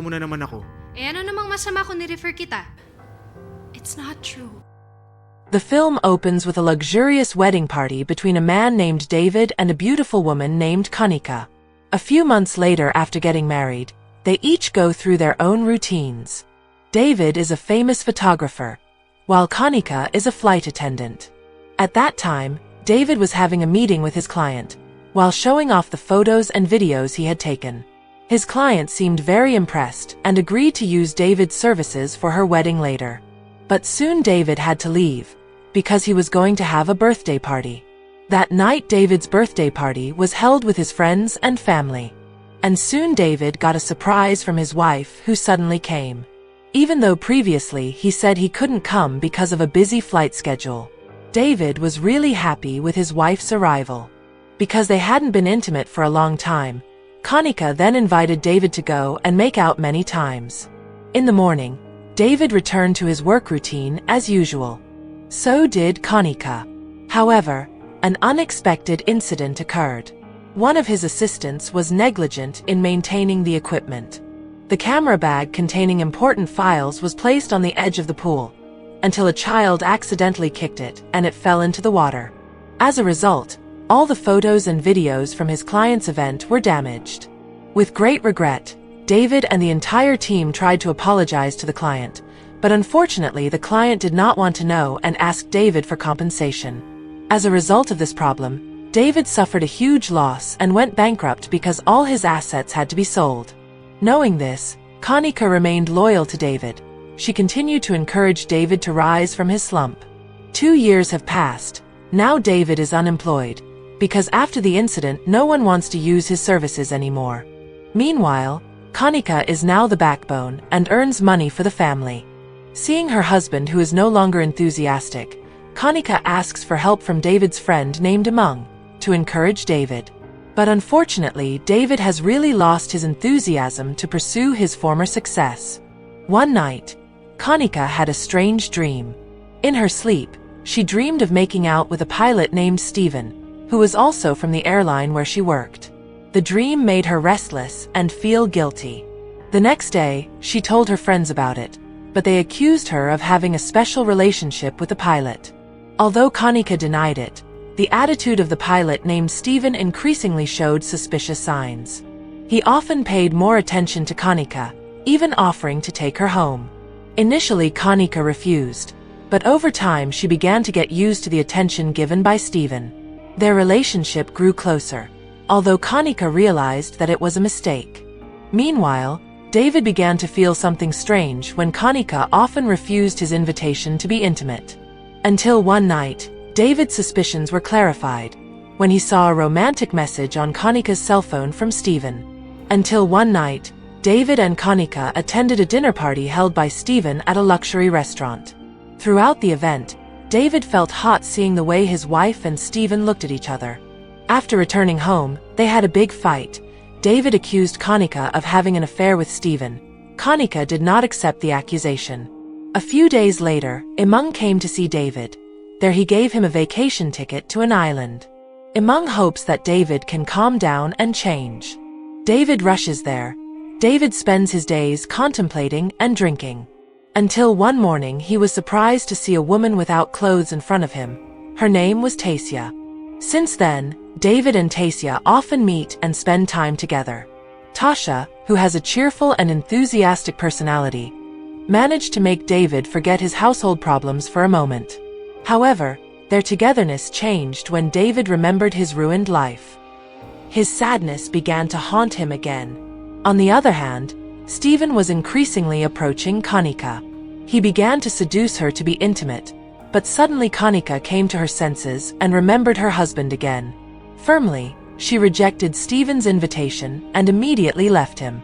mo na naman ako. Ano namang masama kung ni-refer kita? It's not true. The film opens with a luxurious wedding party between a man named David and a beautiful woman named Kanika. A few months later, after getting married, they each go through their own routines. David is a famous photographer, while Kanika is a flight attendant. At that time, David was having a meeting with his client, while showing off the photos and videos he had taken. His client seemed very impressed and agreed to use David's services for her wedding later. But soon David had to leave, because he was going to have a birthday party. That night David's birthday party was held with his friends and family. And soon David got a surprise from his wife, who suddenly came. Even though previously he said he couldn't come because of a busy flight schedule, David was really happy with his wife's arrival. Because they hadn't been intimate for a long time, Kanika then invited David to go and make out many times. In the morning, David returned to his work routine as usual. So did Kanika. However, an unexpected incident occurred. One of his assistants was negligent in maintaining the equipment. The camera bag containing important files was placed on the edge of the pool, until a child accidentally kicked it and it fell into the water. As a result, all the photos and videos from his client's event were damaged. With great regret, David and the entire team tried to apologize to the client, but unfortunately the client did not want to know and asked David for compensation. As a result of this problem, David suffered a huge loss and went bankrupt because all his assets had to be sold. Knowing this, Kanika remained loyal to David. She continued to encourage David to rise from his slump. 2 years have passed. Now David is unemployed, because after the incident no one wants to use his services anymore. Meanwhile, Kanika is now the backbone and earns money for the family. Seeing her husband who is no longer enthusiastic, Kanika asks for help from David's friend named Among, to encourage David. But unfortunately, David has really lost his enthusiasm to pursue his former success. One night, Kanika had a strange dream. In her sleep, she dreamed of making out with a pilot named Steven, who was also from the airline where she worked. The dream made her restless and feel guilty. The next day, she told her friends about it, but they accused her of having a special relationship with the pilot. Although Kanika denied it, the attitude of the pilot named Steven increasingly showed suspicious signs. He often paid more attention to Kanika, even offering to take her home. Initially, Kanika refused, but over time she began to get used to the attention given by Steven. Their relationship grew closer, although Kanika realized that it was a mistake. Meanwhile, David began to feel something strange when Kanika often refused his invitation to be intimate. Until one night, David's suspicions were clarified when he saw a romantic message on Kanika's cell phone from Steven. Until one night, David and Kanika attended a dinner party held by Steven at a luxury restaurant. Throughout the event, David felt hot seeing the way his wife and Steven looked at each other. After returning home, they had a big fight. David accused Kanika of having an affair with Steven. Kanika did not accept the accusation. A few days later, Imung came to see David. There he gave him a vacation ticket to an island. Imung hopes that David can calm down and change. David rushes there. David spends his days contemplating and drinking. Until one morning he was surprised to see a woman without clothes in front of him. Her name was Tasia. Since then, David and Tasia often meet and spend time together. Tasha, who has a cheerful and enthusiastic personality, managed to make David forget his household problems for a moment. However, their togetherness changed when David remembered his ruined life. His sadness began to haunt him again. On the other hand, Steven was increasingly approaching Kanika. He began to seduce her to be intimate, but suddenly Kanika came to her senses and remembered her husband again. Firmly, she rejected Steven's invitation and immediately left him.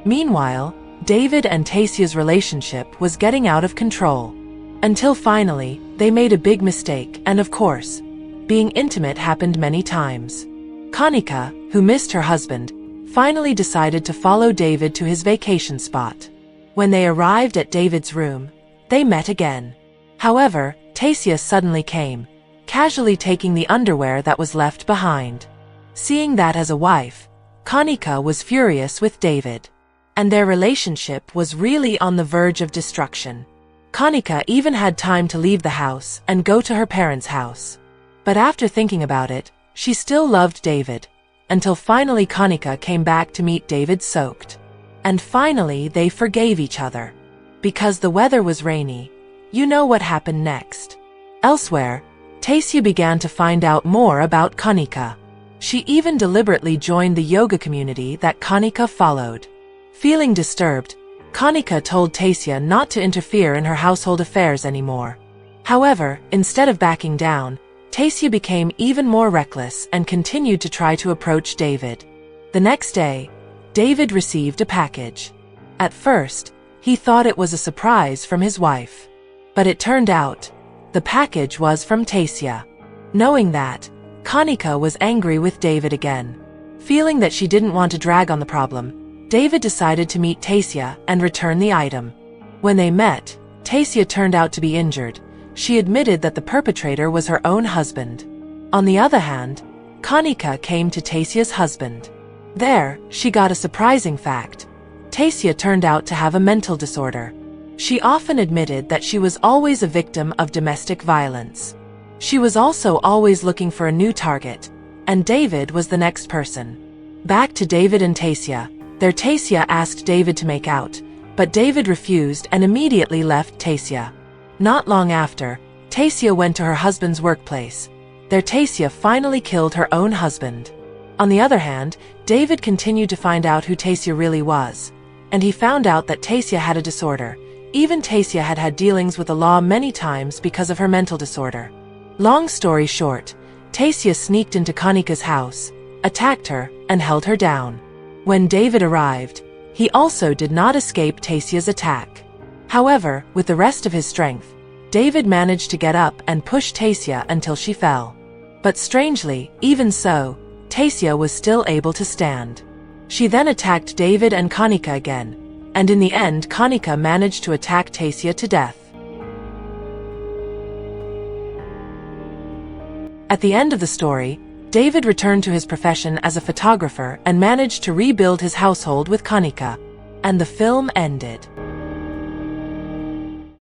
Meanwhile, David and Tasia's relationship was getting out of control. Until finally, they made a big mistake, and of course, being intimate happened many times. Kanika, who missed her husband, finally decided to follow David to his vacation spot. When they arrived at David's room, they met again. However, Tasia suddenly came, casually taking the underwear that was left behind. Seeing that as a wife, Kanika was furious with David. and their relationship was really on the verge of destruction. Kanika even had time to leave the house and go to her parents' house. But after thinking about it, she still loved David, until finally Kanika came back to meet David soaked. And finally they forgave each other. Because the weather was rainy, you know what happened next. Elsewhere, Tasia began to find out more about Kanika. She even deliberately joined the yoga community that Kanika followed. Feeling disturbed, Kanika told Tasia not to interfere in her household affairs anymore. However, instead of backing down, Tasia became even more reckless and continued to try to approach David. The next day, David received a package. At first, he thought it was a surprise from his wife. But it turned out, the package was from Tasia. Knowing that, Kanika was angry with David again. Feeling that she didn't want to drag on the problem, David decided to meet Tasia and return the item. When they met, Tasia turned out to be injured. She admitted that the perpetrator was her own husband. On the other hand, Kanika came to Tasia's husband. There, she got a surprising fact. Tasia turned out to have a mental disorder. She often admitted that she was always a victim of domestic violence. She was also always looking for a new target, and David was the next person. Back to David and Tasia. There Tasia asked David to make out, but David refused and immediately left Tasia. Not long after, Tasia went to her husband's workplace. There Tasia finally killed her own husband. On the other hand, David continued to find out who Tasia really was, and he found out that Tasia had a disorder. Even Tasia had had dealings with the law many times because of her mental disorder. Long story short, Tasia sneaked into Kanika's house, attacked her, and held her down. When David arrived, he also did not escape Tasia's attack. However, with the rest of his strength, David managed to get up and push Tasia until she fell. But strangely, even so, Tasia was still able to stand. She then attacked David and Kanika again, and in the end Kanika managed to attack Tasia to death. At the end of the story, David returned to his profession as a photographer and managed to rebuild his household with Kanika. And the film ended.